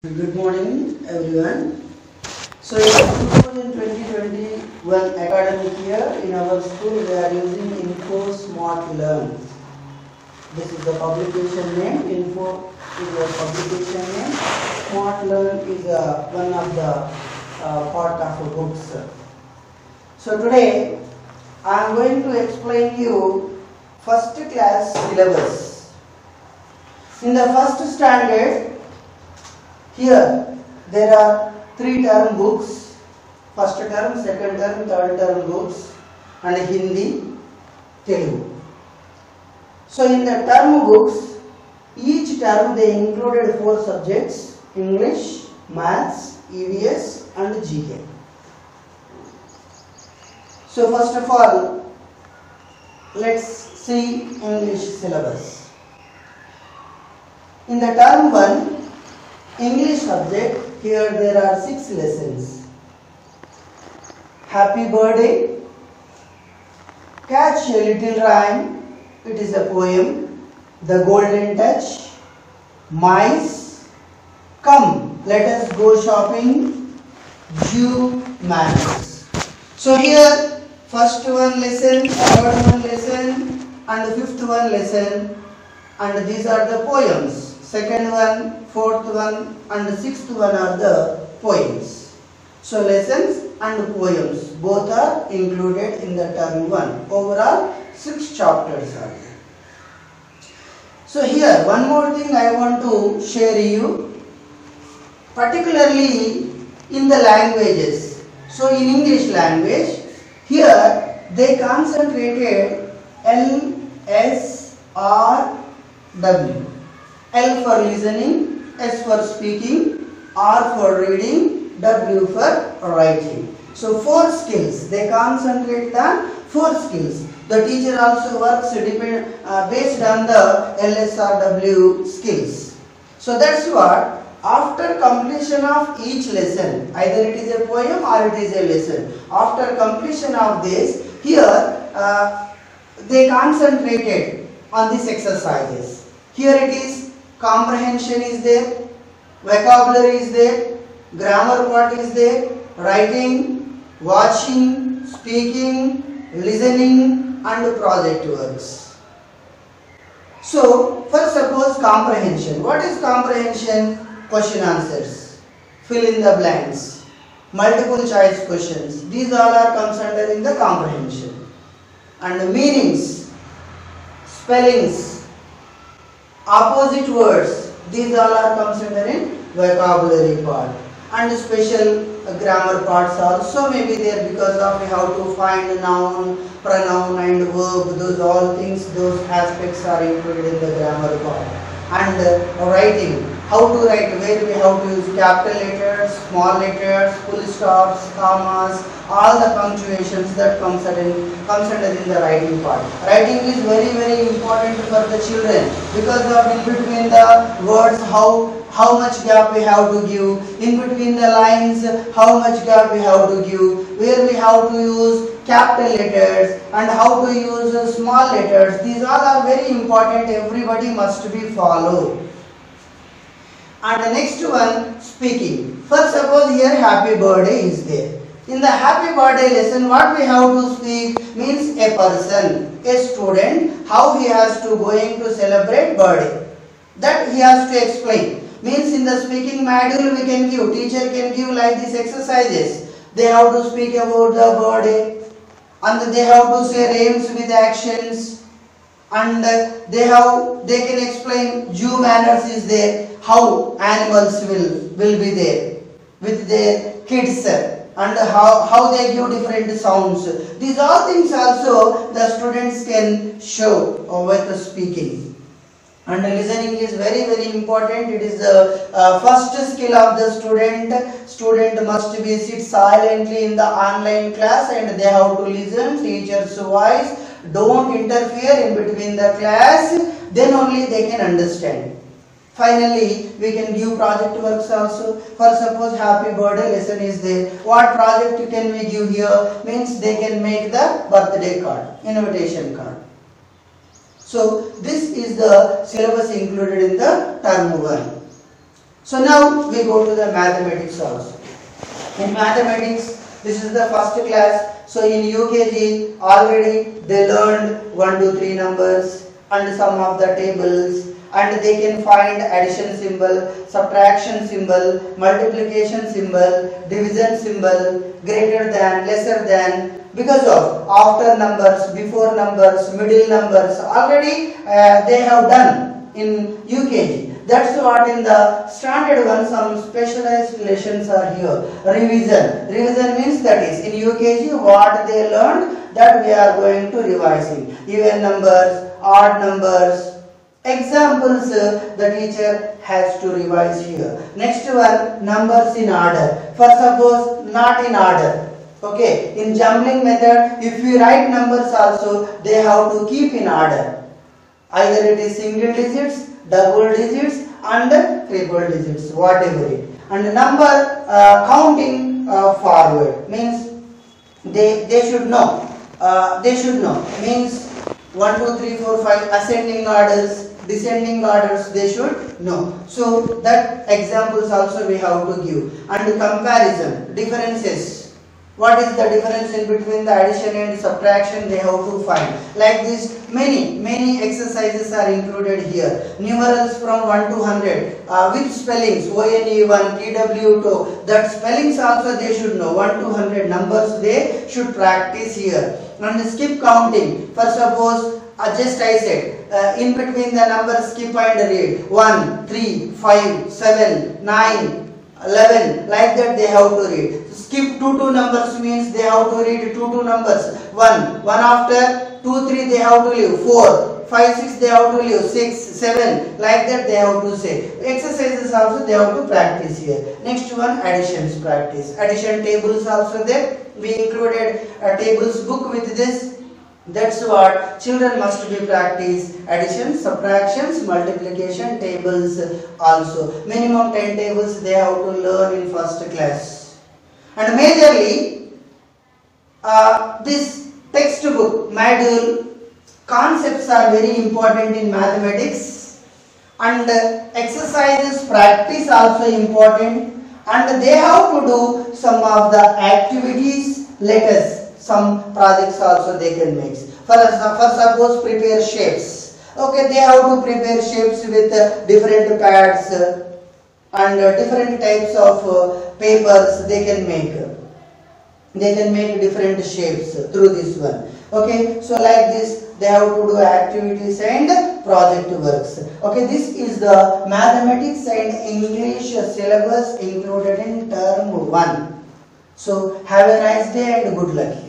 Good morning, everyone. So, in 2021 academic year, in our school, we are using Info Smart Learn. This is the publication name. Info is the publication name. Smart Learn is one of the part of books. So, today I am going to explain you first class syllabus. In the first standard, here there are 3 term books, first term, second term, third term books, and Hindi, Telugu. So in the term books, each term they included 4 subjects: English, Maths, EVS and GK. So first of all, let's see English syllabus. In the term 1, English subject, here there are 6 lessons. Happy birthday, catch a little rhyme, it is a poem. The golden touch, mice, come let us go shopping, Jew manners. So here first one lesson, third one lesson and the fifth one lesson, and these are the poems. Second one, fourth one and the sixth one are the poems. So lessons and poems both are included in the term 1. Overall 6 chapters are there. So here one more thing I want to share you, particularly in the languages. So in English language, here they concentrated L, S, R, W. L for listening, S for speaking, R for reading, W for writing. So 4 skills, they concentrate the 4 skills. The teacher also works based on the LSRW skills. So that's what, after completion of each lesson, either it is a poem or it is a lesson, after completion of this, here they concentrated on these exercises. Here it is, comprehension is there, vocabulary is there, grammar part is there, writing, watching, speaking, listening and project works. So first suppose comprehension. What is comprehension? Question answers, fill in the blanks, multiple choice questions. These all are comes under in the comprehension. And the meanings, spellings, opposite words, these all are considered in vocabulary part. And special grammar parts also may be there, because of how to find noun, pronoun and verb, those all things, those aspects are included in the grammar part. And writing, how to write, where we have to use capital letters, small letters, full stops, commas, all the punctuations that comes under in the writing part. Writing is very important for the children, because of in between the words how much gap we have to give, in between the lines how much gap we have to give, where we have to use capital letters and how to use small letters. These all are very important, everybody must be followed. And the next one, speaking. First suppose here happy birthday is there. In the happy birthday lesson, what we have to speak means a person, a student, how he has to going to celebrate birthday. That he has to explain. Means in the speaking module we can give, teacher can give like these exercises. They have to speak about the birthday and they have to say rhymes with actions, and they can explain Jew manners is there, how animals will be there with their kids, and how they give different sounds. These all things also the students can show with speaking. And listening is very important. It is the first skill of the student. Student must be sit silently in the online class and they have to listen teacher's voice. Don't interfere in between the class, then only they can understand. Finally, we can give project works also. For suppose happy birthday lesson is there. What project can we give here? Means they can make the birthday card, invitation card. So this is the syllabus included in the term 1. So now we go to the mathematics also. In mathematics, this is the first class. So in UKG already they learned 1 to 3 numbers and some of the tables, and they can find addition symbol, subtraction symbol, multiplication symbol, division symbol, greater than, lesser than, because of after numbers, before numbers, middle numbers already they have done in UKG. That's what in the standard one some specialized lessons are here. Revision. Revision means that is in UKG what they learned that we are going to revising. Even numbers, odd numbers, examples the teacher has to revise here. Next one, numbers in order. For suppose not in order. Okay, in jumbling method if we write numbers also they have to keep in order. Either it is single digits, double digits and triple digits, whatever it. And number counting forward means they should know. They should know means 1, 2, 3, 4, 5 ascending orders, descending orders they should know. So that examples also we have to give. And comparison, differences. What is the difference in between the addition and subtraction they have to find. Like this many exercises are included here. Numerals from 1 to 100 with spellings ONE1, TW2, that spellings also they should know. 1 to 100 numbers they should practice here. And skip counting. For suppose just I said in between the numbers skip and read 1, 3, 5, 7, 9, 11, like that they have to read. Skip 2 numbers means they have to read 2 numbers. 1 after 2, 3 they have to leave. 4, 5, 6 they have to leave. 6, 7, like that they have to say. Exercises also they have to practice here. Next one, additions practice. Addition tables also there. We included a tables book with this. That's what children must be practice. Addition, subtractions, multiplication tables also. Minimum 10 tables they have to learn in first class. And majorly this textbook module concepts are very important in mathematics, and exercises practice also important, and they have to do some of the activities. Let us some projects also they can make. For suppose prepare shapes. Okay, they have to prepare shapes with different pads and different types of papers they can make. They can make different shapes through this one. Okay, so like this they have to do activities and project works. Okay, this is the mathematics and English syllabus included in term 1. So have a nice day and good luck.